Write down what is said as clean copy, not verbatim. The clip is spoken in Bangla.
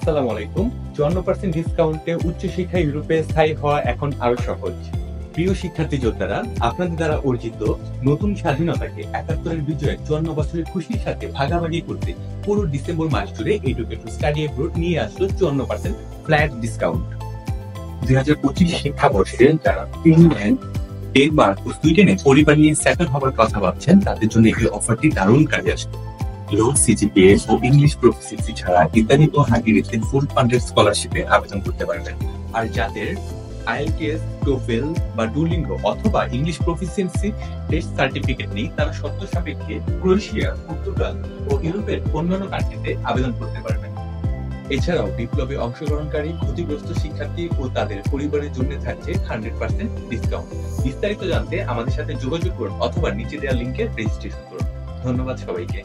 আসসালামু আলাইকুম। 54% ডিসকাউন্টে উচ্চশিক্ষা ইউরোপে স্থায়ী হওয়া এখন আরো সহজ। প্রিয় শিক্ষার্থী যোদ্ধারা, আপনাদের দ্বারা অর্জিত নতুন স্বাধীনতাকে ৭১-এর বিজয়ে ৫৪ বছরের খুশির সাথে ভাগাভাগি করতে পুরো ডিসেম্বর মাস জুড়ে এডুকেটর স্টাডি অ্যাব্রোড নিয়ে আসলো ৫৪% ফ্ল্যাট ডিসকাউন্ট। ২০২৫ শিক্ষাবর্ষে যারা ফিনল্যান্ড, ডেনমার্ক ও সুইডেনে পরিবার নিয়ে সেটেল হওয়ার কথা ভাবছেন, তাদের জন্য এই অফারটি দারুণ কাজে আসবে। লো সিজিপিএ ও ইংলিশ প্রফিসিয়েন্সি ছাড়া ইতালি ও হাঙ্গেরিতে ফুল ফান্ডেড স্কলারশিপে আবেদন করতে পারবেন। আর যাদের আইএলটিএস, টোফেল বা ডুওলিঙ্গো অথবা ইংলিশ প্রফিসিয়েন্সি টেস্ট সার্টিফিকেট নেই, তারা শর্ত সাপেক্ষে ক্রোয়েশিয়া, পর্তুগাল ও ইউরোপের অন্যান্য কান্ট্রিতে আবেদন করতে পারবেন। এছাড়াও বিপ্লবে অংশগ্রহণকারী ক্ষতিগ্রস্ত শিক্ষার্থী ও তাদের পরিবারের জন্য থাকছে 100% ডিসকাউন্ট। বিস্তারিত জানতে আমাদের সাথে যোগাযোগ করুন অথবা নিচে দেওয়া লিঙ্কে রেজিস্ট্রেশন করুন। ধন্যবাদ সবাইকে।